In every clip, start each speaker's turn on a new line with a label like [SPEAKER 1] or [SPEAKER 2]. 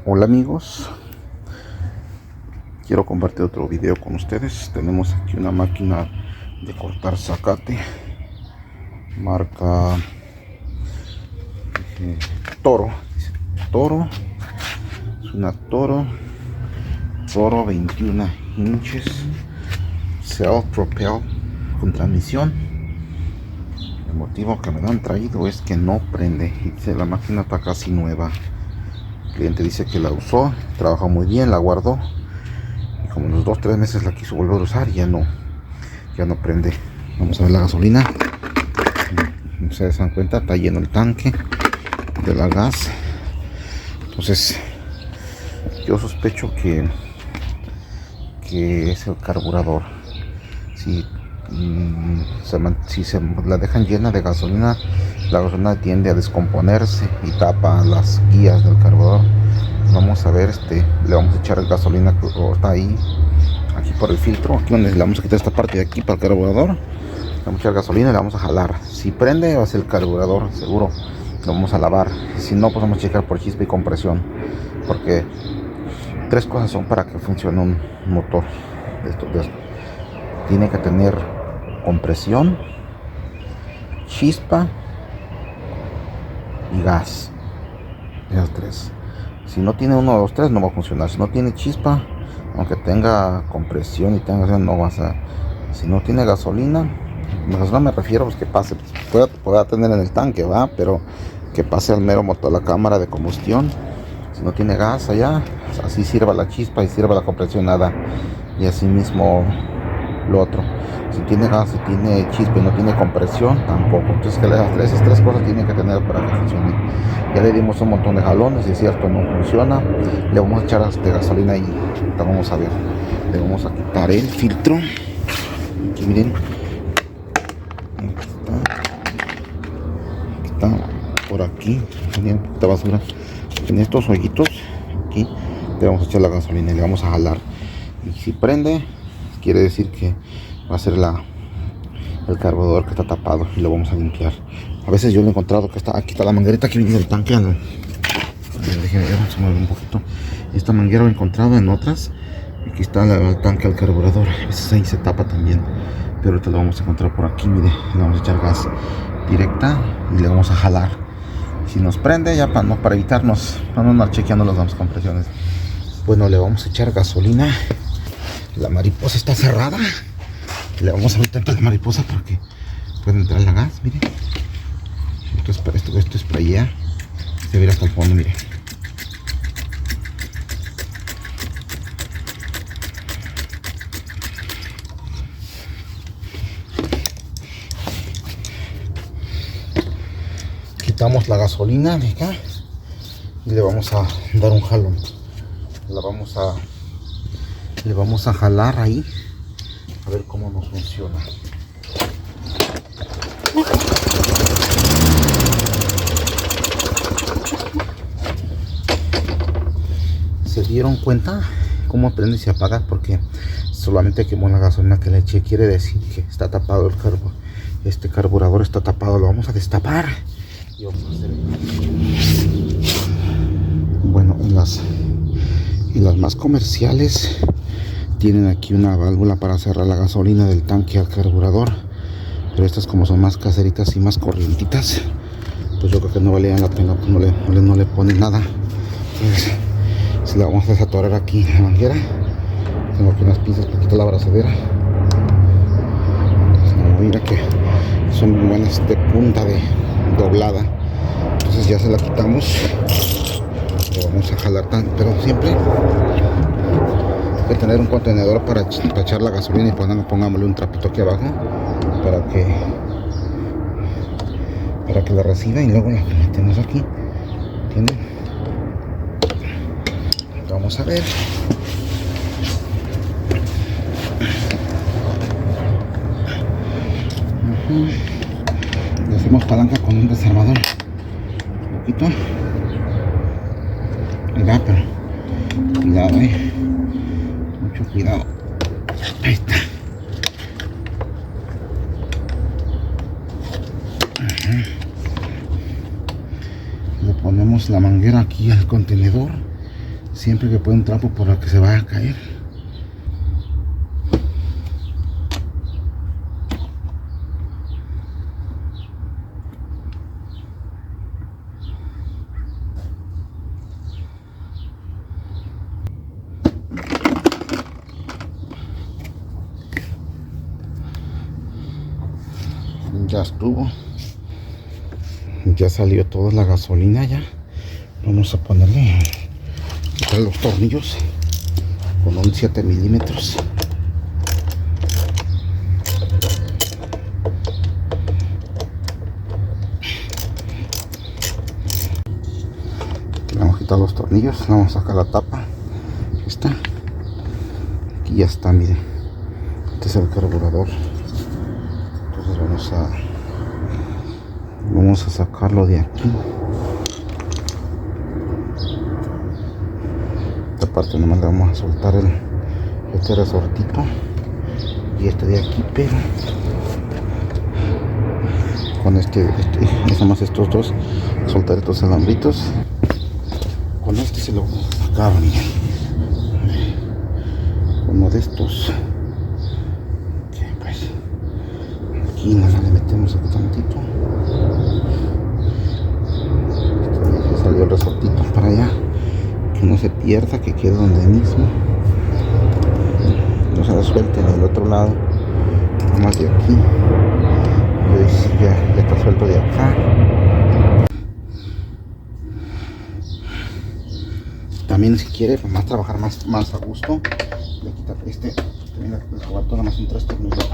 [SPEAKER 1] Hola amigos, quiero compartir otro video con ustedes. Tenemos aquí una máquina de cortar zacate marca Toro. Toro, es una Toro 21 inches self-propel con transmisión. El motivo que me lo han traído es que no prende. Dice, la máquina está casi nueva. El cliente dice que la usó, trabajó muy bien, la guardó y como en los 2-3 meses la quiso volver a usar y ya no prende. Vamos a ver la gasolina. Como se dan cuenta, está lleno el tanque de la gas. Entonces yo sospecho que es el carburador. Si se la dejan llena de gasolina, la gasolina tiende a descomponerse y tapa las guías del carburador. Vamos a ver, le vamos a echar gasolina que está ahí, aquí por el filtro, aquí donde le vamos a quitar esta parte de aquí para el carburador. Le vamos a echar gasolina y le vamos a jalar. Si prende va a ser el carburador, seguro. Lo vamos a lavar. Si no, pues vamos a checar por chispa y compresión, porque 3 cosas son para que funcione un motor de esto. Tiene que tener compresión, chispa y gas. Esas 3. Si no tiene uno de los 3 no va a funcionar. Si no tiene chispa, aunque tenga compresión y tenga, no va a. Si no tiene gasolina, no me refiero pues que pase, pueda tener en el tanque, va, pero que pase al mero motor, la cámara de combustión. Si no tiene gas allá, así sirva la chispa y sirva la compresión, nada. Y así mismo lo otro. Si tiene gas, si tiene chispa y no tiene compresión, tampoco. Entonces que esas 3 cosas tienen que tener para que funcione. Ya le dimos un montón de jalones y es cierto, no funciona. Le vamos a echar gasolina y vamos a ver. Le vamos a quitar el filtro. Aquí miren. Aquí está por aquí. Miren, esta basura. En estos hoyitos aquí le vamos a echar la gasolina y le vamos a jalar. Y si prende, quiere decir que va a ser el carburador que está tapado y lo vamos a limpiar. A veces yo lo he encontrado que aquí está la manguerita que viene del tanque. Vamos a mover un poquito. Esta manguera lo he encontrado en otras. Aquí está el tanque del carburador. A veces ahí se tapa también, pero ahorita lo vamos a encontrar por aquí. Mire, le vamos a echar gas directa y le vamos a jalar. Si nos prende, ya para evitarnos, para no andar chequeando las compresiones. Bueno, le vamos a echar gasolina. La mariposa está cerrada. Le vamos a meter la mariposa porque puede entrar la gas, mire. Esto sprayea. Se ve hasta el fondo, mire. Quitamos la gasolina de acá y le vamos a dar un jalón. Le vamos a jalar ahí a ver cómo nos funciona. ¿Se dieron cuenta cómo prende y se apaga? Porque solamente quemó la gasolina que le eché. Quiere decir que está tapado el carburador. Este carburador está tapado. Lo vamos a destapar y vamos a hacer. Bueno, y las más comerciales tienen aquí una válvula para cerrar la gasolina del tanque al carburador, pero estas, como son más caseritas y más corrientitas, pues yo creo que no valían la pena, pues no le ponen nada. Entonces, si la vamos a desatorar aquí en la manguera, tengo aquí unas pinzas para quitar la abrazadera. Entonces, mira que son buenas de punta, de doblada. Entonces ya se la quitamos, lo vamos a jalar pero siempre hay que tener un contenedor para echar la gasolina y pongámosle un trapito aquí abajo para que la reciba y luego la metemos aquí. ¿Entienden? Vamos a ver. Le hacemos palanca con un desarmador. Un poquito. Mira, pero cuidado, mucho cuidado. Ahí está. Le ponemos la manguera aquí al contenedor Siempre que pone un trapo por la que se vaya a caer. Ya estuvo. Ya salió toda la gasolina ya. Vamos a ponerle los tornillos con un 7 milímetros. Vamos a quitar los tornillos. Vamos a sacar la tapa. Aquí está. Aquí ya está, miren. Este es el carburador. Entonces vamos a sacarlo de aquí. Esta parte nomás le vamos a soltar este resortito y este de aquí, pero con nada más estos dos, soltar estos alambritos. Con este se lo vamos a sacar, miren. Uno de estos. Pues aquí nada más le metemos aquí tantito. Ya salió el resortito para allá, que no se pierda, que quede donde mismo, no se la suelte en el otro lado, nada más de aquí. Ya está suelto de acá. También si quiere más trabajar más a gusto, le quita también le guardo nada más en 3 tornillos,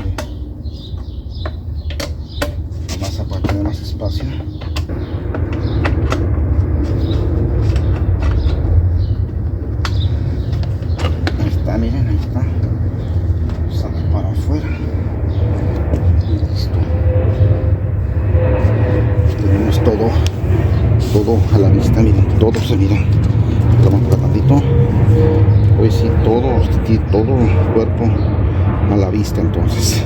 [SPEAKER 1] más para tener más espacio. Ahí está, miren, ahí está. Sale para afuera. Y listo. Tenemos todo a la vista, miren, todo se mira. Vamos por tantito. Pues sí, todo el cuerpo a la vista. Entonces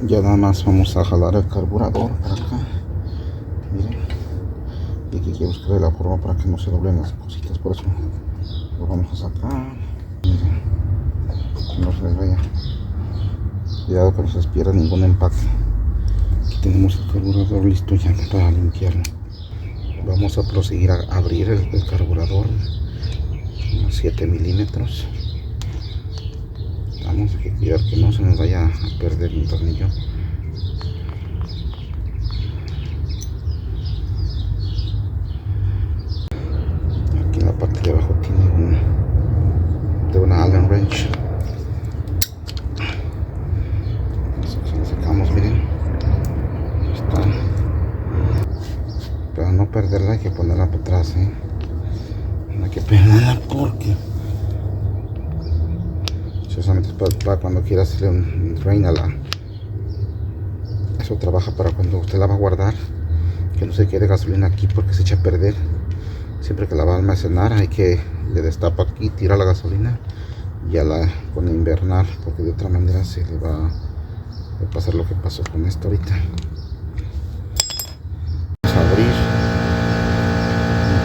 [SPEAKER 1] ya nada más vamos a jalar el carburador para acá, miren, y aquí hay que buscar la forma para que no se doblen las cositas, por eso lo vamos a sacar. Miren, que no se les vaya, cuidado que no se les pierda ningún empaque. Aquí tenemos el carburador listo ya para limpiarlo. Vamos a proseguir a abrir el carburador, unos 7 milímetros. Vamos a cuidar que no se nos vaya a perder un tornillo. Aquí en la parte de abajo tiene una Allen wrench. Si lo sacamos, miren, ahí está. Para no perderla hay que ponerla para atrás, no hay que perderla porque solamente para cuando quiera hacerle un drain a la, eso trabaja para cuando usted la va a guardar, que no se quede gasolina aquí porque se echa a perder. Siempre que la va a almacenar hay que le destapa aquí, tira la gasolina y ya la pone a invernar, porque de otra manera se le va a pasar lo que pasó con esto ahorita. Vamos a abrir.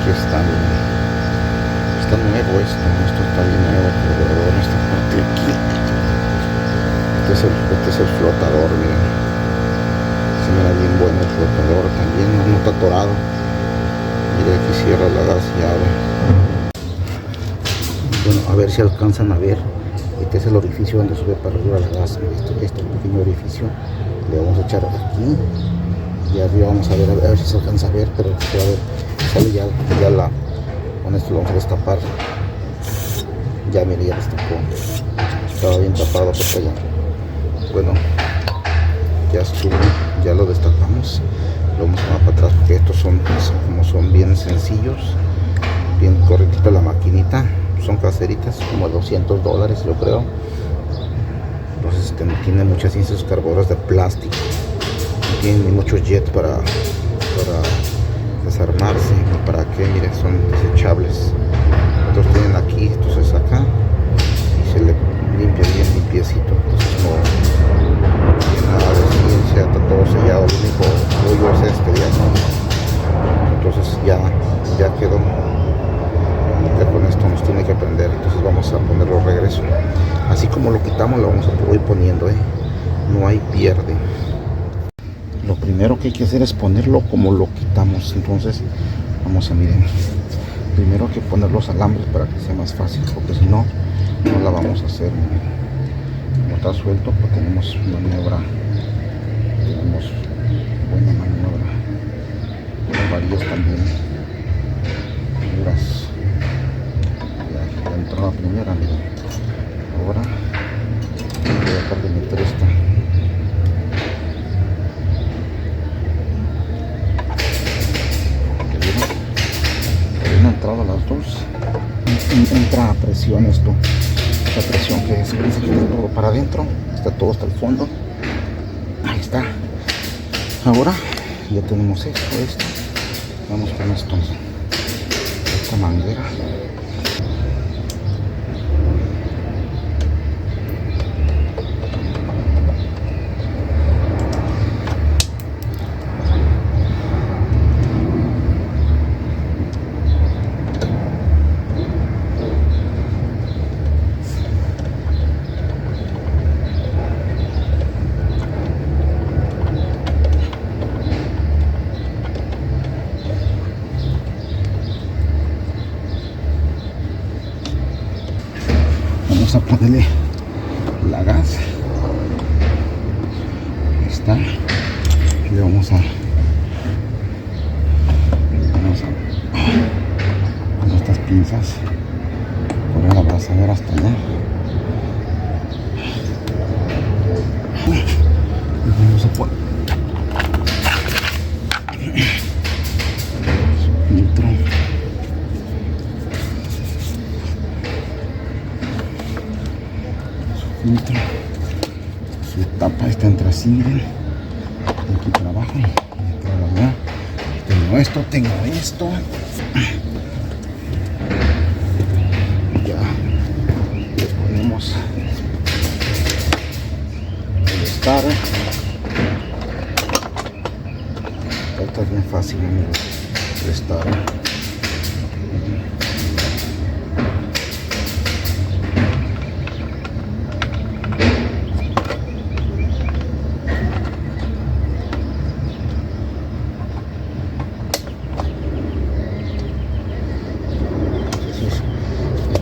[SPEAKER 1] Aquí está nuevo esto está bien nuevo, pero esta parte de aquí, este es el flotador, miren, se mira bien bueno el flotador, también no está atorado. Mira, aquí cierra la gas y abre. Bueno, a ver si alcanzan a ver, este es el orificio donde sube para arriba la gas. Este pequeño orificio le vamos a echar aquí y arriba vamos a ver si se alcanza a ver, pero se va a ver, sale ya la. Con esto lo vamos a destapar. Ya mire, ya destapó. Estaba bien tapado por allá. Bueno, ya estuvo, ya lo destapamos. Lo vamos a poner para atrás porque estos son bien sencillos, bien correctita la maquinita. Son caseritas, como $200 yo creo. Entonces no tiene muchas ciencias, carburadores de plástico. No tienen ni muchos jets para desarmarse, ni para qué, miren, son desechables. Estos tienen aquí, esto se saca y se le limpia bien limpiecito. Entonces no tiene nada de ciencia, está todo sellado. El único rollo es este, ya no. Entonces ya quedó poniendo, no hay pierde. Lo primero que hay que hacer es ponerlo como lo quitamos. Entonces vamos a miren, primero hay que poner los alambres para que sea más fácil, porque si no, no la vamos a hacer. Como está suelto, pues tenemos maniobra, tenemos buena maniobra. Las varillas también duras. Ya entró la primera, miren. Ahora voy a dejar de meter esta. Entrado las dos, entra a presión esto, la presión que se dice que está todo para adentro, está todo hasta el fondo. Ahí está. Ahora ya tenemos esto, vamos con esto, esta manguera. Vamos a ponerle la gas. Ahí está. Y le vamos a con estas pinzas poner la abrazadera hasta allá. Y vamos a poner filtro. Filtro, su tapa está entre así, miren, aquí para abajo, tengo esto, ya le ponemos el start. Esto es bien fácil, amigos, el start.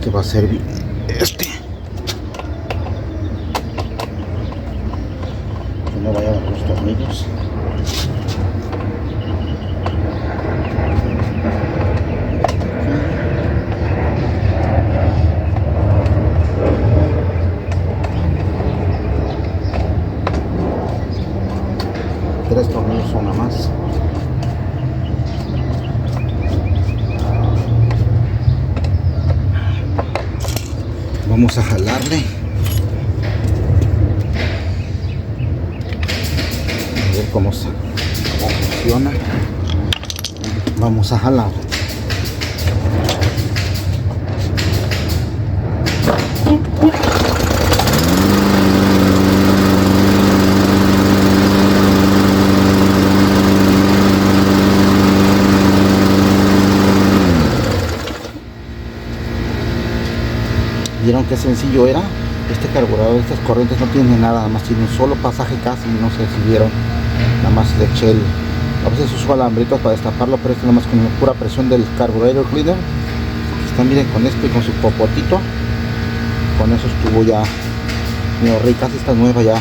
[SPEAKER 1] Que va a servir que no vaya a dar los tornillos. Tres tornillos, una más. Vamos a jalarle. A ver cómo funciona. Vamos a jalar. ¿Vieron qué sencillo era? Este carburador, estas corrientes no tiene nada más tiene un solo pasaje casi, no sé si vieron. Nada más le eché a veces uso alambritos para destaparlo, pero esto nada más con pura presión del carburador cleaner. Aquí está, miren, con esto y con su popotito. Con eso estuvo ya medio rica, casi está nueva ya.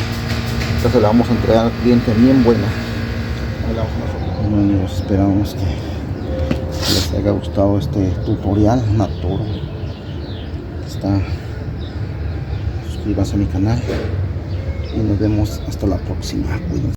[SPEAKER 1] Esta se la vamos a entregar al cliente bien buena. Bueno amigos, esperamos que les haya gustado este tutorial, una Toro. Suscríbanse a mi canal y nos vemos hasta la próxima. Cuídense.